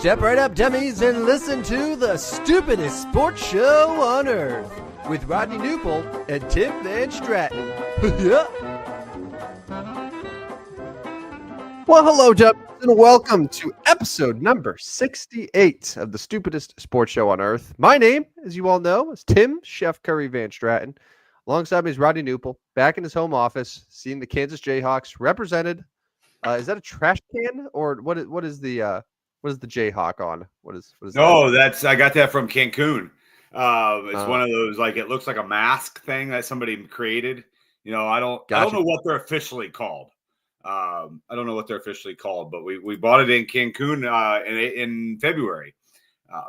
Step right up, dummies, and listen to the stupidest sports show on earth with Rodney Newpol and Tim Van Stratton. Yeah. Well, hello, dummies, and welcome to episode number 68 of the stupidest sports show on earth. My name, as you all know, is Tim Chef Curry Van Stratton. Alongside me is Rodney Newpol, back in his home office, seeing the Kansas Jayhawks represented. Is that a trash can, or what is the Jayhawk on? What is No, I got that from Cancun. It's one of those, like, it looks like a mask thing that somebody created. You know, I don't know what they're officially called. I don't know what they're officially called, but we bought it in Cancun in February.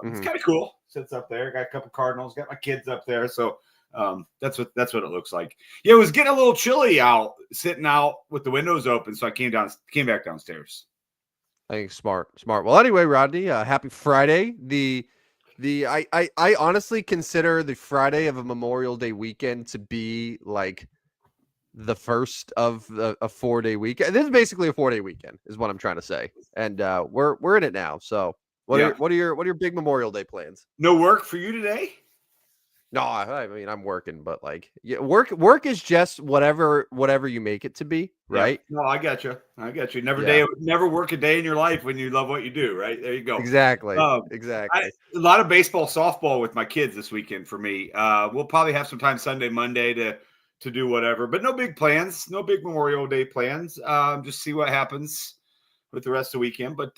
It's kind of cool. Sits up there. Got a couple Cardinals. Got my kids up there. So that's what it looks like. Yeah, it was getting a little chilly out, sitting out with the windows open. So I came back downstairs. I think smart. Well, anyway, Rodney, happy Friday. I honestly consider the Friday of a Memorial Day weekend to be like the first of a 4-day weekend. This is basically a 4-day weekend, is what I'm trying to say, and we're in it now. So, what are your big Memorial Day plans? No work for you today? No, I mean I'm working, but like, yeah, work is just whatever you make it to be, right? Yeah. No, I got you. Never work a day in your life when you love what you do, right? There you go. Exactly. A lot of baseball, softball with my kids this weekend for me. We'll probably have some time Sunday, Monday to do whatever, but no big plans, no big Memorial Day plans. Just see what happens with the rest of the weekend. But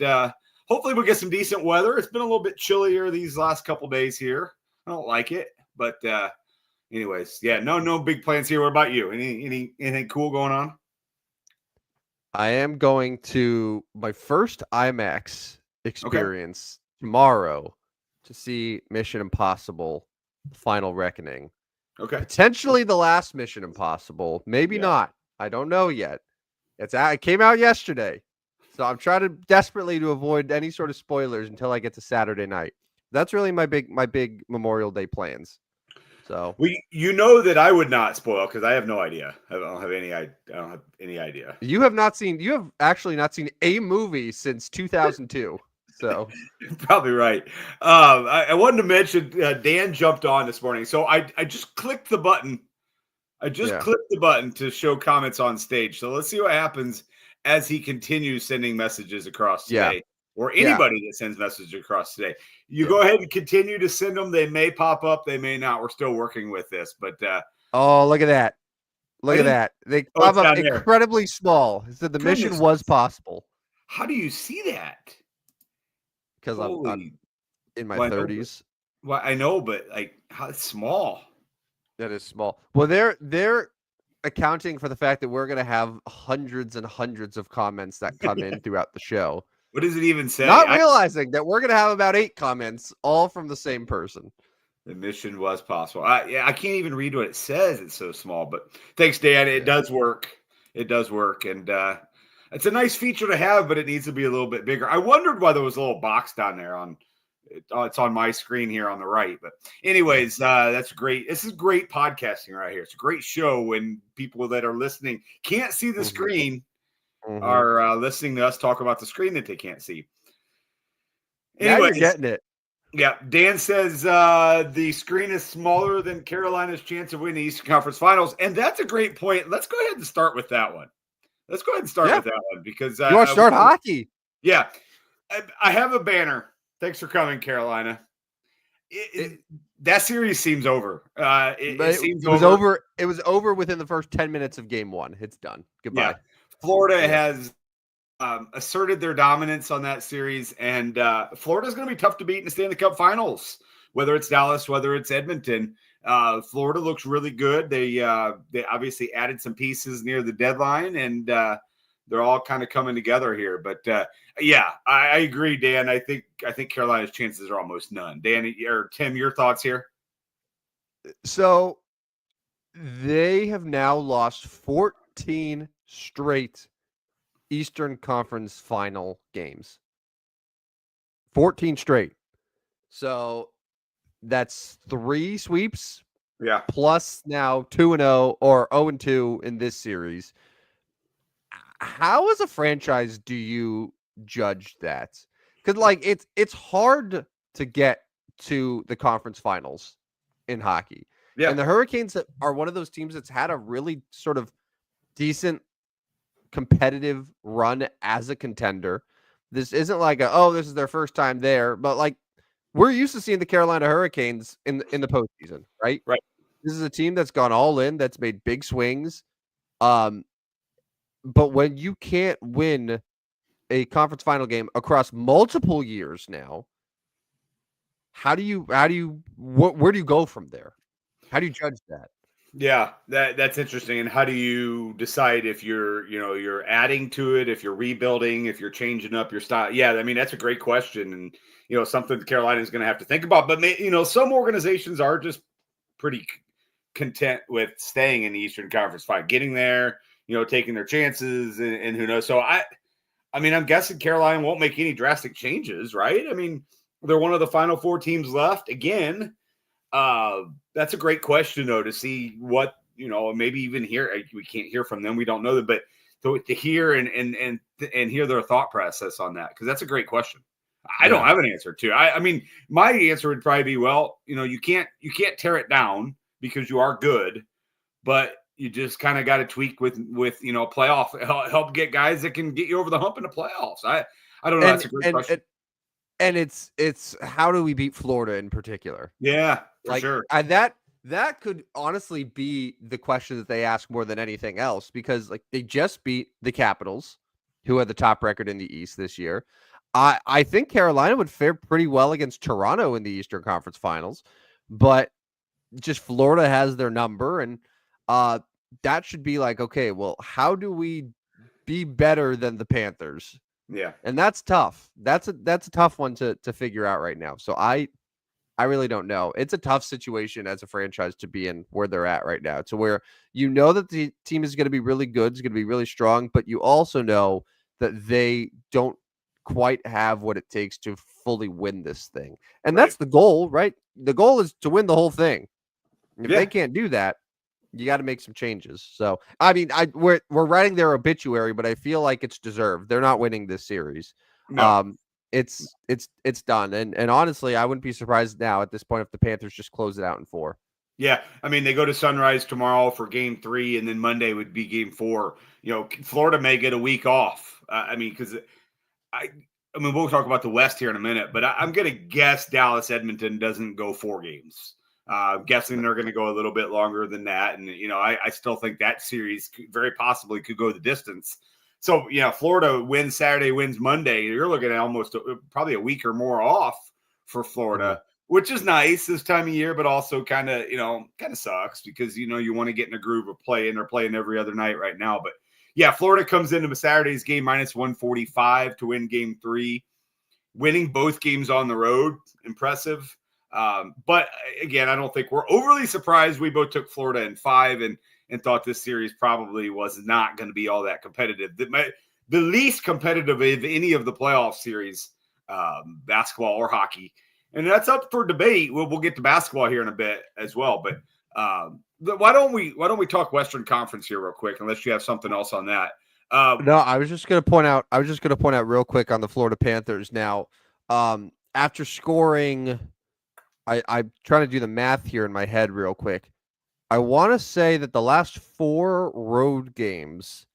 hopefully we'll get some decent weather. It's been a little bit chillier these last couple days here. I don't like it. But anyways, yeah, no big plans here. What about you? Anything cool going on? I am going to my first IMAX experience tomorrow to see Mission Impossible: Final Reckoning. Okay. Potentially the last Mission Impossible. Maybe not. I don't know yet. It came out yesterday. So I'm trying to desperately to avoid any sort of spoilers until I get to Saturday night. That's really my big Memorial Day plans. So you know that I would not spoil because I have no idea. I don't have any idea. You have actually not seen a movie since 2002. So you're probably right. I wanted to mention Dan jumped on this morning. So I just clicked the button. Clicked the button to show comments on stage. So let's see what happens as he continues sending messages across today. Or anybody that sends messages across today. You go ahead and continue to send them. They may pop up. They may not. We're still working with this. But oh, look at that. Look at that. They pop up incredibly small. It said the mission was possible. How do you see that? Because I'm in my 30s. Well, I know, but like, how it's small. That is small. Well, they're accounting for the fact that we're going to have hundreds and hundreds of comments that come in throughout the show. What does it even say? Not realizing that we're going to have about 8 comments, all from the same person. The mission was possible. I can't even read what it says. It's so small. But thanks, Dan. It does work. It does work. And it's a nice feature to have, but it needs to be a little bit bigger. I wondered why there was a little box down there. It's on my screen here on the right. But anyways, that's great. This is great podcasting right here. It's a great show when people that are listening can't see the screen. Are listening to us talk about the screen that they can't see. Anyway, you're getting it. Yeah, Dan says the screen is smaller than Carolina's chance of winning the Eastern Conference Finals, and that's a great point. Let's go ahead and start with that one. With that one because you want to start hockey. Yeah, I have a banner. Thanks for coming, Carolina. That series seems over. It was over. It was over within the first 10 minutes of Game 1. It's done. Goodbye. Yeah. Florida has asserted their dominance on that series, and Florida's going to be tough to beat in the Stanley Cup Finals, whether it's Dallas, whether it's Edmonton. Florida looks really good. They obviously added some pieces near the deadline, and they're all kind of coming together here. But I agree, Dan. I think Carolina's chances are almost none. Dan or Tim, your thoughts here? So they have now lost 14 straight Eastern Conference final games. 14 straight. So that's 3 sweeps. Yeah. Plus now 2-0 or 0-2 in this series. How as a franchise do you judge that? Because like it's hard to get to the conference finals in hockey. Yeah. And the Hurricanes are one of those teams that's had a really sort of decent competitive run as a contender. This isn't like this is their first time there, but like we're used to seeing the Carolina Hurricanes in the postseason, right? Right. This is a team that's gone all in, that's made big swings. But when you can't win a conference final game across multiple years now, where do you go from there? How do you judge that? Yeah, that's interesting. And how do you decide if you're adding to it, if you're rebuilding, if you're changing up your style? Yeah, I mean that's a great question, and something Carolina is going to have to think about. But some organizations are just pretty content with staying in the Eastern Conference fight, getting there, taking their chances, and who knows. So I mean, I'm guessing Carolina won't make any drastic changes, right? I mean, they're one of the final four teams left again. That's a great question, though, to see what, maybe even hear. We can't hear from them. We don't know that, but to hear and hear their thought process on that, because that's a great question. I don't have an answer to. I mean, my answer would probably be, well, you can't tear it down because you are good, but you just kind of got to tweak with playoff help get guys that can get you over the hump in the playoffs. I don't know. That's a great question. And it's how do we beat Florida in particular? Yeah, for sure. That could honestly be the question that they ask more than anything else, because like they just beat the Capitals, who had the top record in the East this year. I think Carolina would fare pretty well against Toronto in the Eastern Conference Finals, but just Florida has their number, and that should be like, okay, well, how do we be better than the Panthers? Yeah. And that's tough. That's a tough one to figure out right now. So I really don't know. It's a tough situation as a franchise to be in where they're at right now, to where that the team is going to be really good, it's going to be really strong, but you also know that they don't quite have what it takes to fully win this thing. And that's the goal, right? The goal is to win the whole thing. If they can't do that, you got to make some changes. So, I mean, we're writing their obituary, but I feel like it's deserved. They're not winning this series. No. It's done. And honestly, I wouldn't be surprised now at this point if the Panthers just close it out in 4. Yeah, I mean, they go to Sunrise tomorrow for game 3, and then Monday would be game 4. Florida may get a week off. I mean, because I mean, we'll talk about the West here in a minute, but I'm going to guess Dallas Edmonton doesn't go 4 games. I'm guessing they're going to go a little bit longer than that. And, I still think that series very possibly could go the distance. So, Florida wins Saturday, wins Monday. You're looking at almost probably a week or more off for Florida, which is nice this time of year, but also kind of sucks because, you want to get in a groove of playing. They're playing every other night right now. But, yeah, Florida comes into Saturday's game minus 145 to win game 3. Winning both games on the road, impressive. But again, I don't think we're overly surprised. We both took Florida in 5 and thought this series probably was not going to be all that competitive. The least competitive of any of the playoff series, basketball or hockey. And that's up for debate. We'll get to basketball here in a bit as well. But why don't we talk Western Conference here real quick, unless you have something else on that. No, I was just going to point out real quick on the Florida Panthers. Now, after scoring, I'm trying to do the math here in my head real quick. I want to say that the last 4 road games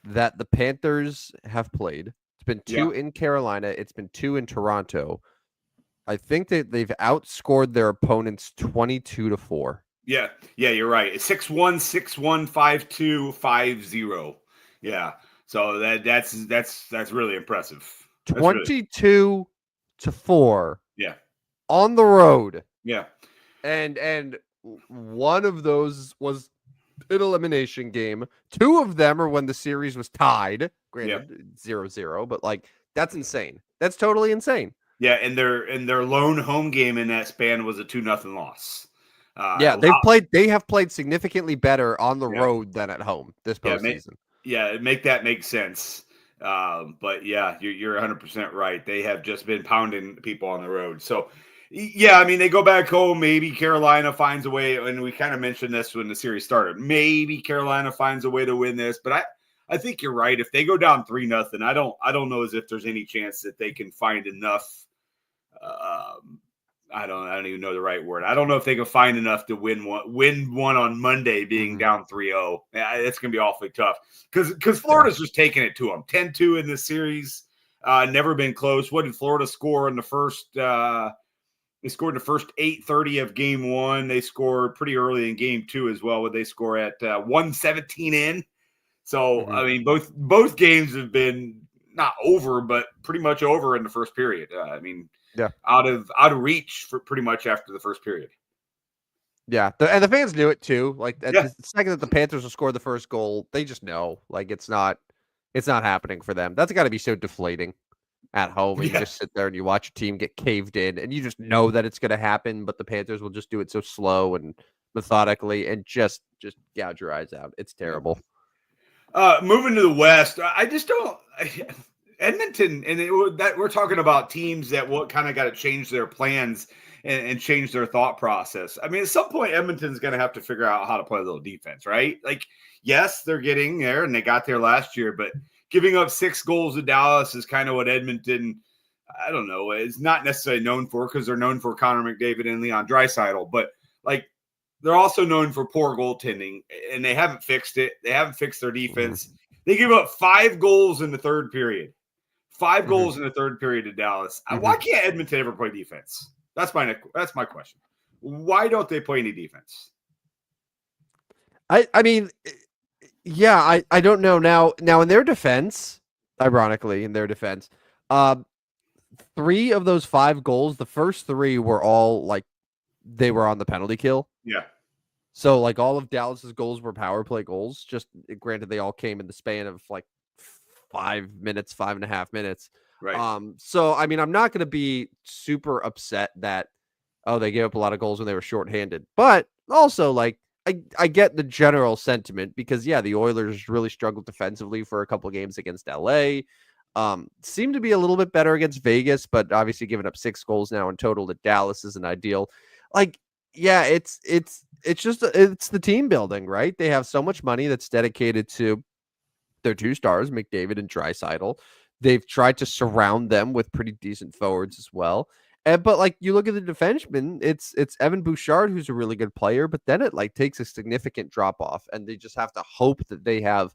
that the Panthers have played, it's been 2 in Carolina, it's been 2 in Toronto. I think that they've outscored their opponents 22-4. Yeah, you're right. It's 6-1, 6-1, 5-2, 5-0. Yeah. So that's really impressive. 22-4. Yeah. On the road. Yeah. And one of those was an elimination game. 2 of them are when the series was tied. Granted, 0-0, but like that's insane. That's totally insane. Yeah, and their lone home game in that span was a 2-0 loss. They have played significantly better on the road than at home this postseason. Make that make sense. But yeah, you're 100% right. They have just been pounding people on the road. So yeah, I mean, they go back home. Maybe Carolina finds a way, and we kind of mentioned this when the series started. Maybe Carolina finds a way to win this, but I think you're right. If they go down 3-0, I don't know as if there's any chance that they can find enough. I don't even know the right word. I don't know if they can find enough to win one on Monday being down 3-0. It's going to be awfully tough because Florida's just taking it to them. 10-2 in this series. Never been close. What did Florida score in the first? They scored in the first 8:30 of game one. They scored pretty early in game two as well. Would they score at 1:17 in? So I mean, both games have been not over, but pretty much over in the first period. I mean, out of reach for pretty much after the first period. Yeah, and the fans knew it too. Like the second that the Panthers will score the first goal, they just know like it's not happening for them. That's got to be so deflating at home. And you just sit there and you watch your team get caved in, and you just know that it's going to happen, but the Panthers will just do it so slow and methodically, and just gouge your eyes out. It's terrible. Moving to the West, I just don't. Edmonton, and that we're talking about teams that kind of got to change their plans and change their thought process. I mean, at some point, Edmonton's going to have to figure out how to play a little defense, right? Like, yes, they're getting there, and they got there last year, but giving up 6 goals to Dallas is kind of what Edmonton, I don't know, is not necessarily known for, because they're known for Connor McDavid and Leon Draisaitl, but like they're also known for poor goaltending, and they haven't fixed it. They haven't fixed their defense. They give up 5 goals in the third period. 5 goals in the third period to Dallas. Why can't Edmonton ever play defense? That's my question. Why don't they play any defense? I mean, yeah, I don't know. Now in their defense, ironically, 3 of those 5 goals, the first 3 were all like they were on the penalty kill. Yeah. So like all of Dallas's goals were power play goals. Just granted, they all came in the span of like 5.5 minutes. Right. So I mean, I'm not going to be super upset that they gave up a lot of goals when they were shorthanded, but also like I get the general sentiment because the Oilers really struggled defensively for a couple of games against LA. Seemed to be a little bit better against Vegas, but obviously giving up 6 goals now in total to Dallas isn't ideal. Like, it's the team building, right? They have so much money that's dedicated to their 2 stars, McDavid and Draisaitl. They've tried to surround them with pretty decent forwards as well. But like you look at the defensemen, it's Evan Bouchard, who's a really good player, but then it like takes a significant drop off, and they just have to hope that they have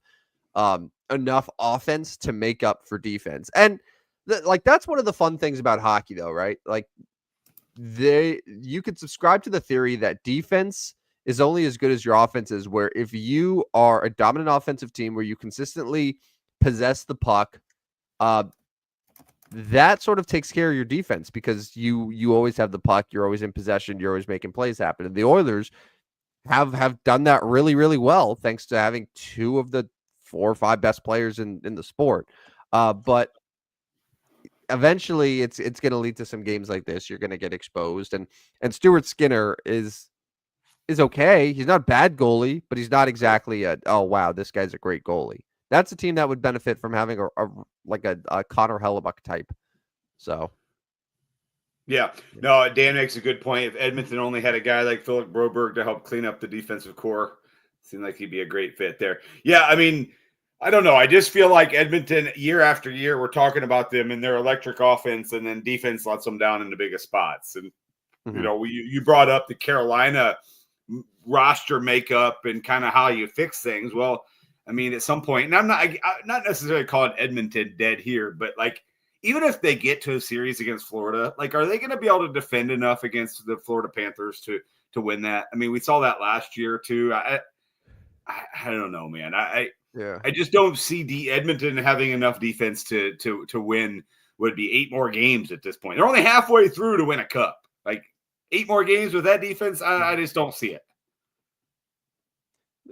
enough offense to make up for defense. And that's one of the fun things about hockey, though, right? Like you could subscribe to the theory that defense is only as good as your offense is, where if you are a dominant offensive team where you consistently possess the puck, that sort of takes care of your defense because you always have the puck, you're always in possession, you're always making plays happen. And the Oilers have done that really, really well, thanks to having 2 of the 4 or 5 best players in the sport. But eventually it's going to lead to some games like this. You're going to get exposed, and Stuart Skinner is okay. He's not a bad goalie, but he's not exactly oh wow, this guy's a great goalie. That's a team that would benefit from having a Connor Hellebuck type. So, yeah, no, Dan makes a good point. If Edmonton only had a guy like Philip Broberg to help clean up the defensive core, seemed like he'd be a great fit there. Yeah, I mean, I don't know. I just feel like Edmonton, year after year, we're talking about them and their electric offense, and then defense lets them down in the biggest spots. And you know, you brought up the Carolina roster makeup and kind of how you fix things. Well, I mean, at some point, and I'm not necessarily calling Edmonton dead here, but like, even if they get to a series against Florida, like, are they going to be able to defend enough against the Florida Panthers to win that? I mean, we saw that last year too. I don't know, man. I just don't see Edmonton having enough defense to win. Would be 8 more games at this point. They're only halfway through to win a cup. Like 8 more games with that defense, I just don't see it.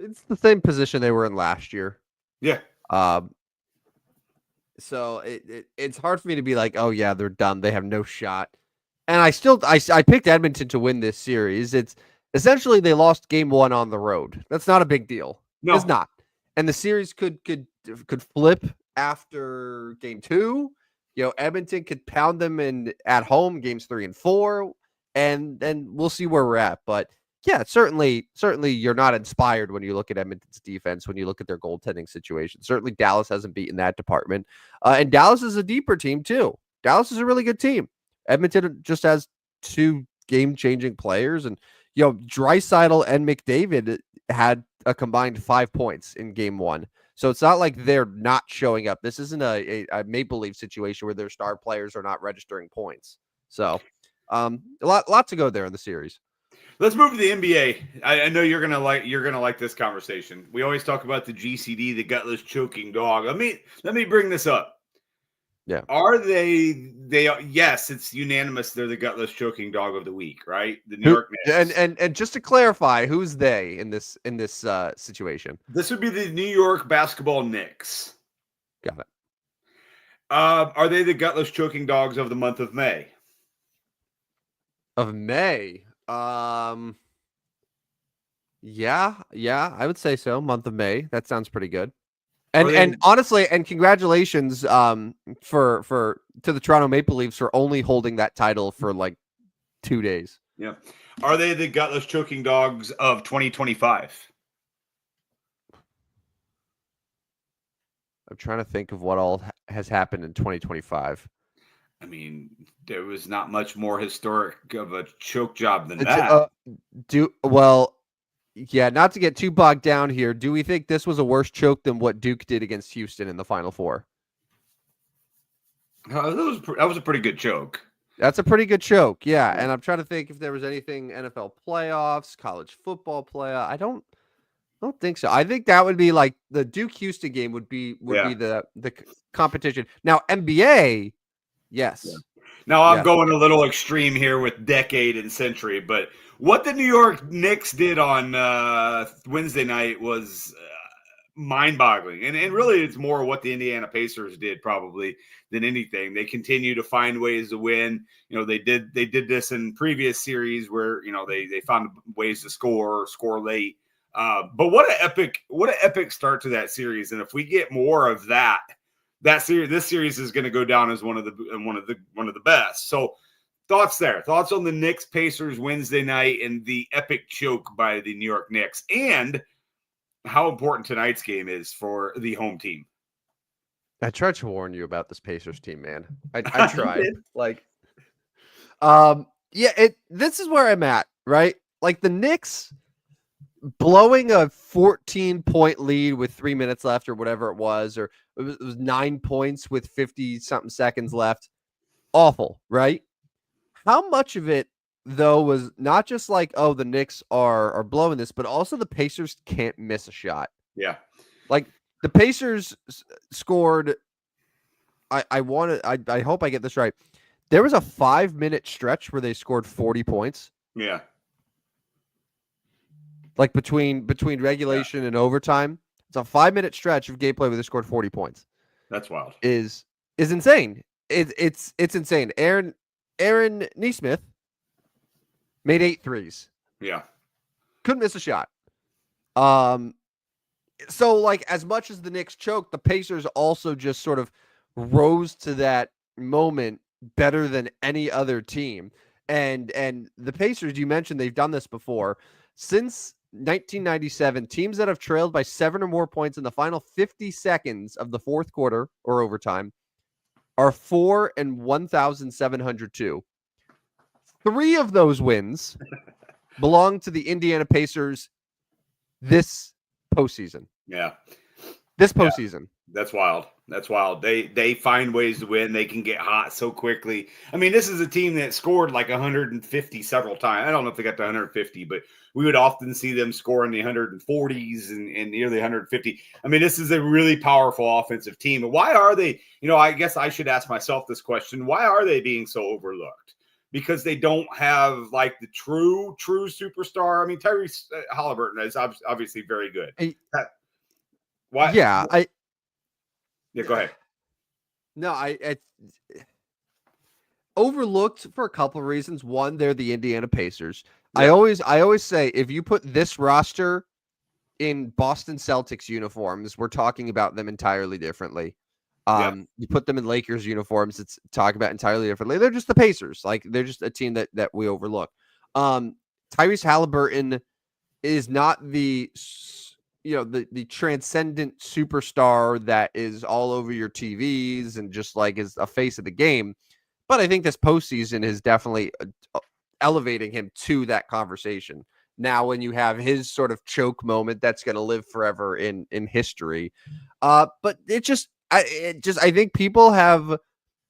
It's the same position they were in last year. Yeah. So it's hard for me to be like, oh yeah, they're done. They have no shot. And I picked Edmonton to win this series. It's essentially they lost game 1 on the road. That's not a big deal. No, it's not. And the series could flip after game 2. You know, Edmonton could pound them at home games 3 and 4, and then we'll see where we're at. But Yeah, certainly you're not inspired when you look at Edmonton's defense, when you look at their goaltending situation. Certainly Dallas hasn't beaten that department. And Dallas is a deeper team too. Dallas is a really good team. Edmonton just has two game-changing players, and Draisaitl and McDavid had a combined 5 points in game 1. So it's not like they're not showing up. This isn't a Maple Leaf situation where their star players are not registering points. So a lot to go there in the series. Let's move to the NBA. I know you're gonna like this conversation. We always talk about the GCD, the gutless choking dog. Let me bring this up. Yeah. Are they yes, it's unanimous. They're the gutless choking dog of the week, right? The New York Knicks. And just to clarify, who's they in this situation? This would be the New York basketball Knicks. Got it. Are they the gutless choking dogs of the month of May? Of May? Yeah, I would say so. Month of May. That sounds pretty good. And honestly, and congratulations for to the Toronto Maple Leafs for only holding that title for like 2 days. Yeah. Are they the gutless choking dogs of 2025? I'm trying to think of what all has happened in 2025. I mean, there was not much more historic of a choke job than that. Yeah, not to get too bogged down here. Do we think this was a worse choke than what Duke did against Houston in the Final Four? That was a pretty good choke. That's a pretty good choke, yeah. And I'm trying to think if there was anything NFL playoffs, college football playoff. I don't think so. I think that would be like the Duke Houston game would be the competition. Now NBA, yes. Yeah. Now I'm going a little extreme here with decade and century, but what the New York Knicks did on Wednesday night was mind-boggling, and really it's more what the Indiana Pacers did probably than anything. They continue to find ways to win. They did this in previous series where they found ways to score late. But what an epic start to that series, and if we get more of this series is going to go down as one of the best. So thoughts on the Knicks Pacers Wednesday night and the epic choke by the New York Knicks, and how important tonight's game is for the home team. I tried to warn you about this Pacers team, man. I tried. This is where I'm at, right? Like the Knicks blowing a 14-point lead with 3 minutes left or whatever it was, or it was 9 points with 50-something seconds left. Awful, right? How much of it, though, was not just like, oh, the Knicks are blowing this, but also the Pacers can't miss a shot. Yeah. Like the Pacers scored, I hope I get this right. There was a 5-minute stretch where they scored 40 points. Yeah. Like between regulation and overtime. It's a 5-minute stretch of gameplay where they scored 40 points. That's wild. Is insane. It's insane. Aaron Nesmith made 8 threes. Yeah. Couldn't miss a shot. So like as much as the Knicks choked, the Pacers also just sort of rose to that moment better than any other team. And the Pacers, you mentioned they've done this before. Since 1997, teams that have trailed by 7 or more points in the final 50 seconds of the fourth quarter or overtime are 4 and 1,702. 3 of those wins belong to the Indiana Pacers this postseason. Yeah. This postseason. That's wild. They find ways to win. They can get hot so quickly. I mean, this is a team that scored like 150 several times. I don't know if they got to 150, but we would often see them score in the 140s and nearly 150. I mean, this is a really powerful offensive team. And why are they, I guess I should ask myself this question. Why are they being so overlooked? Because they don't have like the true superstar. I mean, Tyrese Halliburton is obviously very good. Why? Yeah, Yeah, go ahead. No, I overlooked for a couple of reasons. One, they're the Indiana Pacers. Yeah. I always say if you put this roster in Boston Celtics uniforms, we're talking about them entirely differently. You put them in Lakers uniforms, it's talk about entirely differently. They're just the Pacers. Like they're just a team that we overlook. Tyrese Halliburton is not the transcendent superstar that is all over your TVs and just like is a face of the game. But I think this postseason is definitely elevating him to that conversation. Now, when you have his sort of choke moment, that's going to live forever in history. But I think people have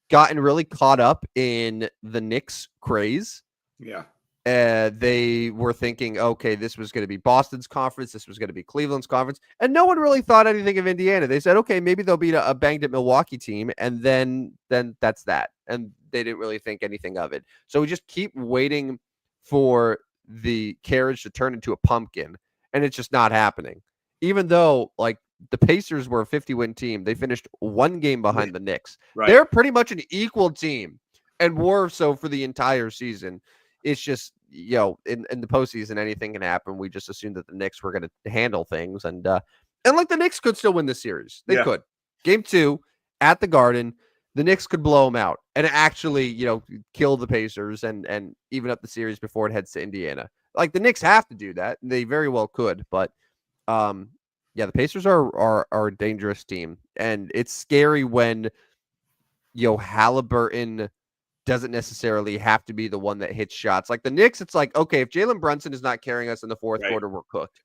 gotten really caught up in the Knicks craze. Yeah. They were thinking, okay, this was going to be Boston's conference. This was going to be Cleveland's conference. And no one really thought anything of Indiana. They said, okay, maybe they'll beat a banged up Milwaukee team. And then that's that. And they didn't really think anything of it. So we just keep waiting for the carriage to turn into a pumpkin. And it's just not happening. Even though, like, the Pacers were a 50-win team, they finished one game behind the Knicks. Right. They're pretty much an equal team and were so for the entire season. It's just, in the postseason, anything can happen. We just assumed that the Knicks were going to handle things. And like the Knicks could still win the series. They could. Game 2 at the Garden, the Knicks could blow them out and actually, kill the Pacers and even up the series before it heads to Indiana. Like, the Knicks have to do that. They very well could. But, the Pacers are a dangerous team. And it's scary when, Halliburton doesn't necessarily have to be the one that hits shots. Like the Knicks, it's like, okay, if Jalen Brunson is not carrying us in the fourth quarter, we're cooked.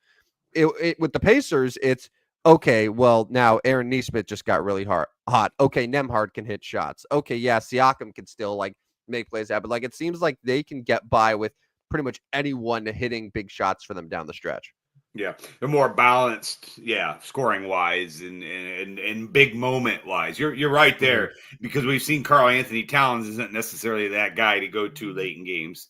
With the Pacers, it's okay, well, now Aaron Nesmith just got really hot. Okay, Nembhard can hit shots. Okay, yeah, Siakam can still like make plays happen. Like it seems like they can get by with pretty much anyone hitting big shots for them down the stretch. Yeah, they're more balanced, scoring wise and big moment wise. You're right there because we've seen Karl Anthony Towns isn't necessarily that guy to go to late in games.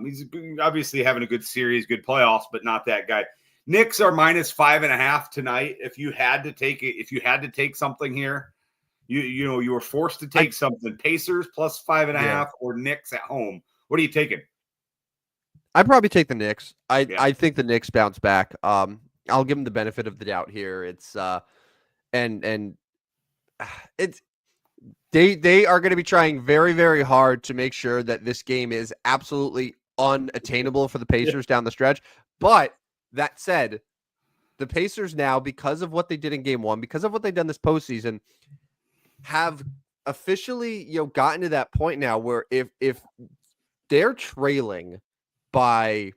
He's obviously having a good series, good playoffs, but not that guy. Knicks are -5.5 tonight. If you had to take something here, you were forced to take something. Pacers +5.5 or Knicks at home. What are you taking? I'd probably take the Knicks. I think the Knicks bounce back. I'll give them the benefit of the doubt here. It's and it's they are going to be trying very, very hard to make sure that this game is absolutely unattainable for the Pacers down the stretch. But that said, the Pacers now, because of what they did in game 1, because of what they've done this postseason, have officially gotten to that point now where if they're trailing by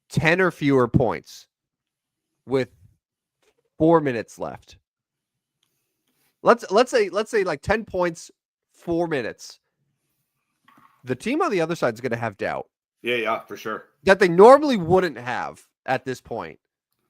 10 or fewer points with 4 minutes left. Let's say like 10 points, 4 minutes. The team on the other side is going to have doubt. Yeah, for sure. That they normally wouldn't have at this point,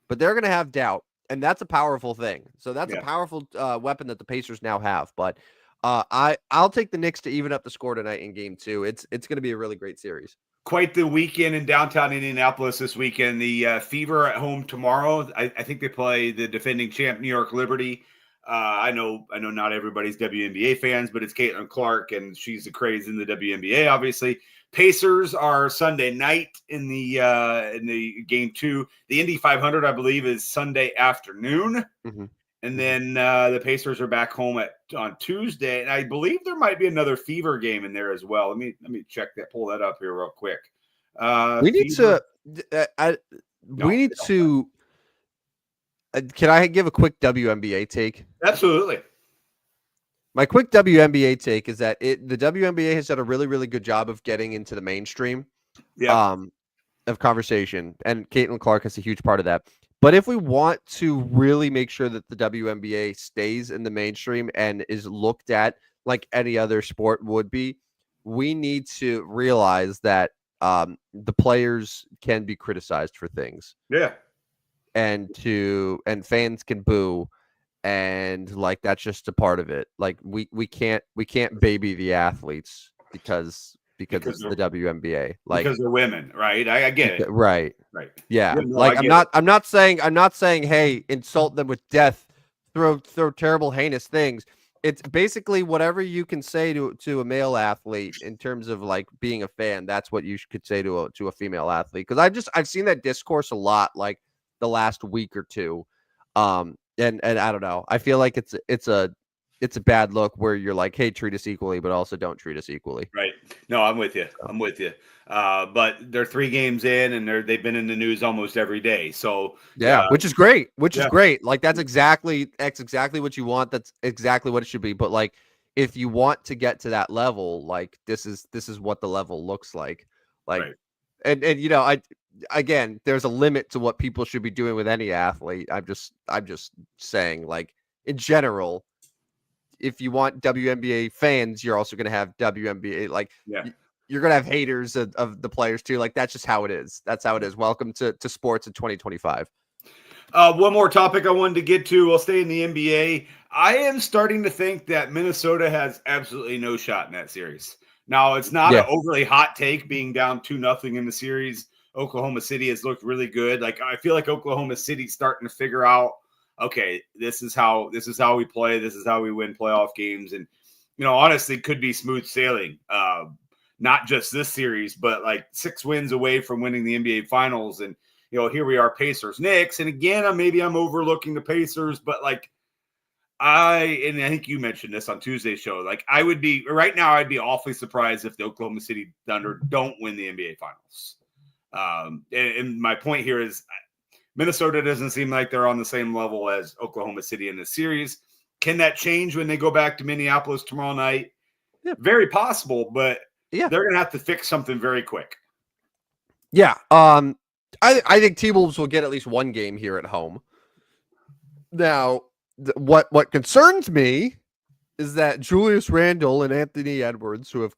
but they're going to have doubt, and that's a powerful thing. So that's a powerful weapon that the Pacers now have. But I'll take the Knicks to even up the score tonight in game 2. It's going to be a really great series. Quite the weekend in downtown Indianapolis this weekend. The Fever at home tomorrow. I think they play the defending champ New York Liberty. I know not everybody's WNBA fans, but it's Caitlin Clark, and she's the craze in the WNBA, obviously. Pacers are Sunday night in the game 2. The Indy 500, I believe, is Sunday afternoon. Mm-hmm. And then the Pacers are back home on Tuesday, and I believe there might be another Fever game in there as well. Let me check that, pull that up here real quick. We need Fever. Can I give a quick WNBA take? Absolutely. My quick WNBA take is that the WNBA has done a really, really good job of getting into the mainstream of conversation, and Caitlin Clark is a huge part of that. But if we want to really make sure that the WNBA stays in the mainstream and is looked at like any other sport would be, we need to realize that the players can be criticized for things. Yeah. And fans can boo, and like that's just a part of it. Like we can't baby the athletes because it's the WNBA. Like because they're women, right? I get it. Right. Yeah. No, like I'm not saying, hey, insult them with death, throw terrible, heinous things. It's basically whatever you can say to a male athlete in terms of like being a fan. That's what you could say to a female athlete. Because I've seen that discourse a lot, like the last week or two. And I don't know. I feel like it's a it's a bad look where you're like, hey, treat us equally, but also don't treat us equally. Right. No, I'm with you. I'm with you. But they're 3 games in, and they've been in the news almost every day. So Yeah, which is great. Which is yeah. great. Like that's exactly what you want. That's exactly what it should be. But like, if you want to get to that level, like this is what the level looks like. Like, Right. and again, there's a limit to what people should be doing with any athlete. I'm just saying, like in general, if you want WNBA fans, you're also going to have WNBA. Like, Yeah. you're going to have haters of the players too. Like, that's just how it is. That's how it is. Welcome to sports in 2025. One more topic I wanted to get to. We'll stay in the NBA. I am starting to think that Minnesota has absolutely no shot in that series. Now, it's not an overly hot take being down 2-0 in the series. Oklahoma City has looked really good. Like, I feel like Oklahoma City's starting to figure out, okay, this is how we play. This is how we win playoff games. And, honestly, could be smooth sailing. Not just this series, but like 6 wins away from winning the NBA Finals. And, here we are, Pacers, Knicks. And again, maybe I'm overlooking the Pacers, but like I think you mentioned this on Tuesday's show. Like I'd be awfully surprised if the Oklahoma City Thunder don't win the NBA Finals. And my point here is Minnesota doesn't seem like they're on the same level as Oklahoma City in this series. Can that change when they go back to Minneapolis tomorrow night? Yeah. Very possible, but yeah, they're going to have to fix something very quick. Yeah. I think T-Wolves will get at least one game here at home. Now, what concerns me is that Julius Randle and Anthony Edwards, who have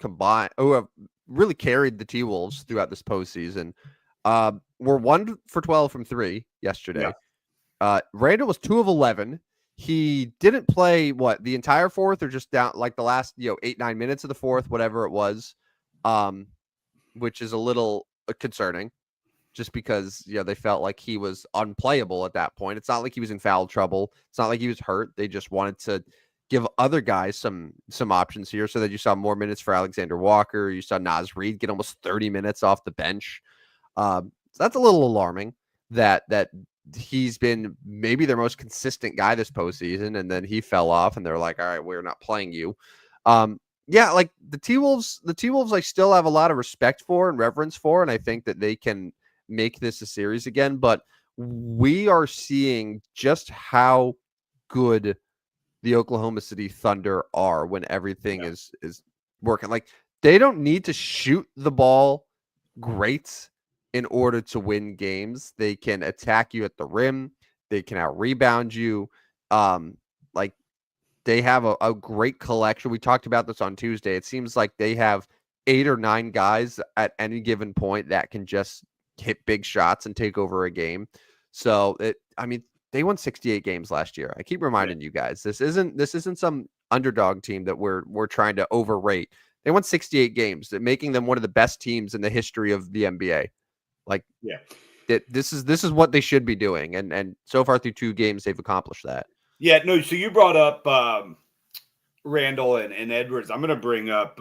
really carried the T-Wolves throughout this postseason, were 1 for 12 from 3 yesterday. Yeah. Randle was 2 of 11. He didn't play the entire fourth, or just down like the last 8-9 minutes of the fourth, whatever it was, which is a little concerning. Just because they felt like he was unplayable at that point. It's not like he was in foul trouble. It's not like he was hurt. They just wanted to give other guys some options here, so that you saw more minutes for Alexander Walker. You saw Naz Reid get almost 30 minutes off the bench. So that's a little alarming that he's been maybe their most consistent guy this postseason, and then he fell off, and they're like, all right, we're not playing you. Yeah, like the T-Wolves I still have a lot of respect for and reverence for, and I think that they can make this a series again, but we are seeing just how good the Oklahoma City Thunder are when everything is working. Like, they don't need to shoot the ball great in order to win games. They can attack you at the rim. They can out-rebound you. Like, they have a great collection. We talked about this on Tuesday. It seems like they have 8 or 9 guys at any given point that can just hit big shots and take over a game. So they won 68 games last year. I keep reminding you guys, this isn't some underdog team that we're trying to overrate. They won 68 games, making them one of the best teams in the history of the NBA. Like, this is what they should be doing, and so far through 2 games they've accomplished that. Yeah, no. So you brought up Randall and Edwards. I'm going to bring up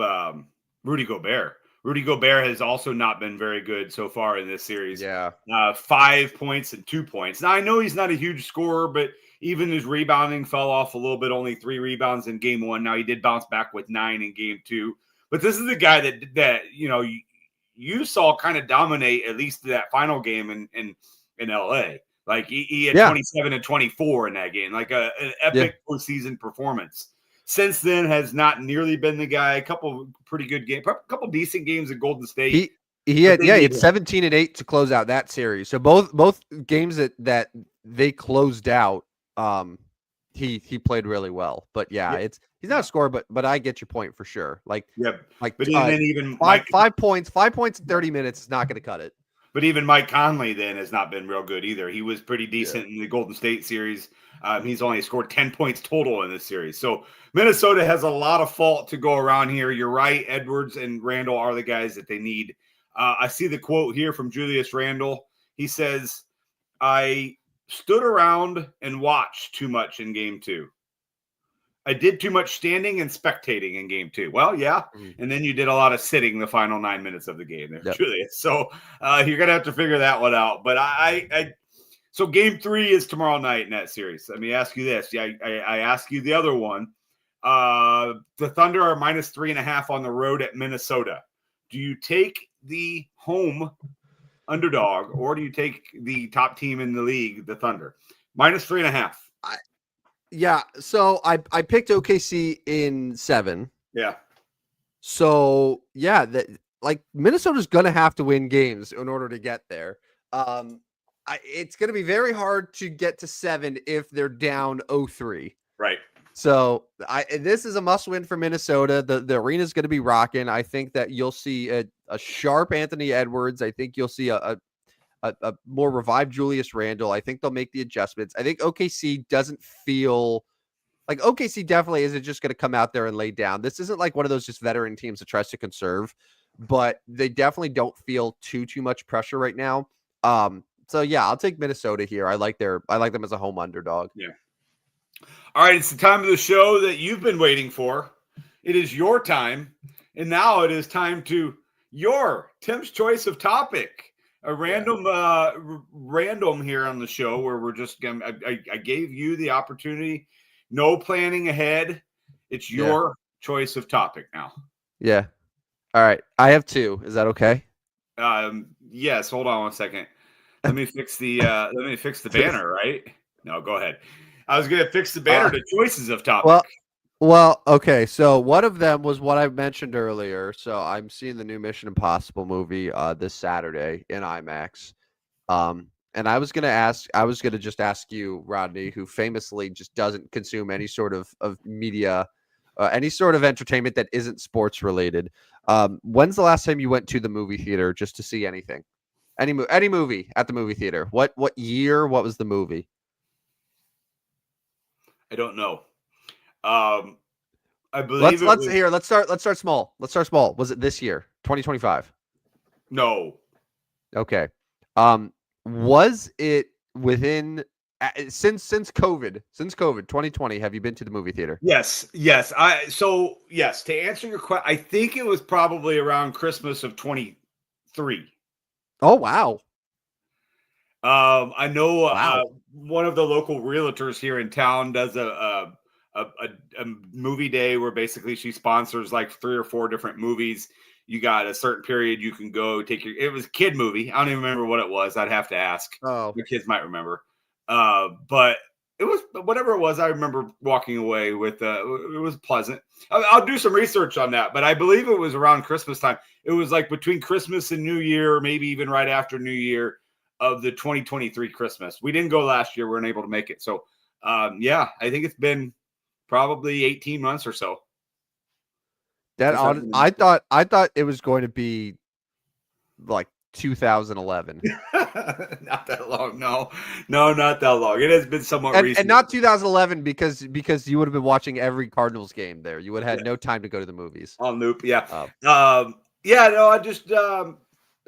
Rudy Gobert. Rudy Gobert has also not been very good so far in this series. Yeah. 5 points and 2 points. Now, I know he's not a huge scorer, but even his rebounding fell off a little bit, only 3 rebounds in game 1. Now, he did bounce back with 9 in game 2. But this is the guy that you saw kind of dominate at least that final game in LA. Like, he had 27 and 24 in that game, like an epic postseason performance. Since then, has not nearly been the guy. A couple pretty good games, a couple decent games at Golden State. He had 17 and 8 to close out that series. So both games that they closed out, he played really well. But he's not a scorer, but I get your point for sure. Like, but then even five points in 30 minutes is not going to cut it. But even Mike Conley then has not been real good either. He was pretty decent in the Golden State series. He's only scored 10 points total in this series. So Minnesota has a lot of fault to go around here. You're right. Edwards and Randall are the guys that they need. I see the quote here from Julius Randle. He says, I stood around and watched too much in game 2. I did too much standing and spectating in game 2. Well, yeah. And then you did a lot of sitting the final 9 minutes of the game there, Julius. So you're going to have to figure that one out. But so game 3 is tomorrow night in that series. Let me ask you this. I ask you the other one. The Thunder are -3.5 on the road at Minnesota. Do you take the home underdog, or do you take the top team in the league, the Thunder? -3.5. Yeah. So I picked OKC in 7. Yeah. So yeah, that like Minnesota's gonna have to win games in order to get there. It's gonna be very hard to get to 7 if they're down 0-3. Right. So this is a must win for Minnesota. The arena is going to be rocking. I think that you'll see a sharp Anthony Edwards. I think you'll see a more revived Julius Randle. I think they'll make the adjustments. I think OKC doesn't feel like OKC definitely isn't just going to come out there and lay down. This isn't like one of those just veteran teams that tries to conserve, but they definitely don't feel too much pressure right now. So yeah, I'll take Minnesota here. I like them as a home underdog. Yeah. All right, it's the time of the show that you've been waiting for. It is your time, and now it is time to your Tim's choice of topic. A random here on the show where we're just gonna. I gave you the opportunity, no planning ahead. It's your choice of topic now. Yeah. All right. I have 2. Is that okay? Yes. Hold on one second. Let me fix the banner. Right? No, go ahead. I was going to fix the banner to choices of topic. Well, okay. So one of them was what I mentioned earlier. So I'm seeing the new Mission Impossible movie this Saturday in IMAX. And I was going to just ask you, Rodney, who famously just doesn't consume any sort of media, any sort of entertainment that isn't sports related. When's the last time you went to the movie theater just to see anything? Any movie at the movie theater? What year? What was the movie? I don't know. I believe let's start small. Was it this year, 2025? No. Okay. Was it within since COVID 2020? Have you been to the movie theater? Yes. Yes. To answer your question, I think it was probably around Christmas of 23. Oh wow. I know one of the local realtors here in town does a movie day where basically she sponsors like 3 or 4 different movies. You got a certain period you can go it was a kid movie. I don't even remember what it was. I'd have to ask. Oh, the kids might remember. But it was whatever it was. I remember walking away with it was pleasant. I'll do some research on that, but I believe it was around Christmas time. It was like between Christmas and New Year, maybe even right after New Year of the 2023 Christmas. We didn't go last year. We weren't able to make it. So, I think it's been probably 18 months or so. I thought it was going to be like 2011. Not that long. No, not that long. It has been somewhat recent. And not 2011 because you would have been watching every Cardinals game there. You would have had no time to go to the movies. On loop, yeah. I just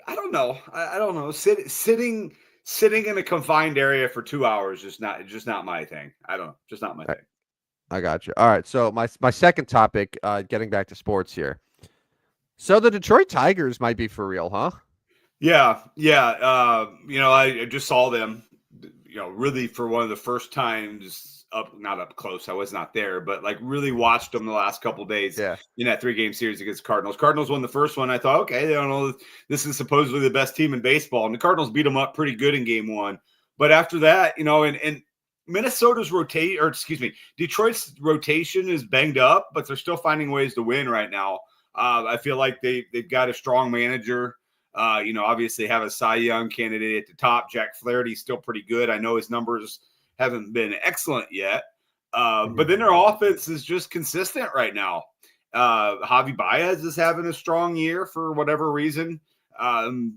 I don't know. I don't know. Sitting in a confined area for 2 hours is not my thing. I don't know. Just not my thing. I got you. All right. So my second topic, getting back to sports here. So the Detroit Tigers might be for real, huh? Yeah. I just saw them, really for one of the first times not up close. I was not there, but like really watched them the last couple of days in that 3-game series against Cardinals. Cardinals won the first one. I thought, okay, they don't know this is supposedly the best team in baseball. And the Cardinals beat them up pretty good in game 1. But after that, and Detroit's rotation is banged up, but they're still finding ways to win right now. I feel like they've got a strong manager. Obviously have a Cy Young candidate at the top. Jack Flaherty's still pretty good. I know his numbers haven't been excellent yet, but then their offense is just consistent right now. Javi Baez is having a strong year for whatever reason.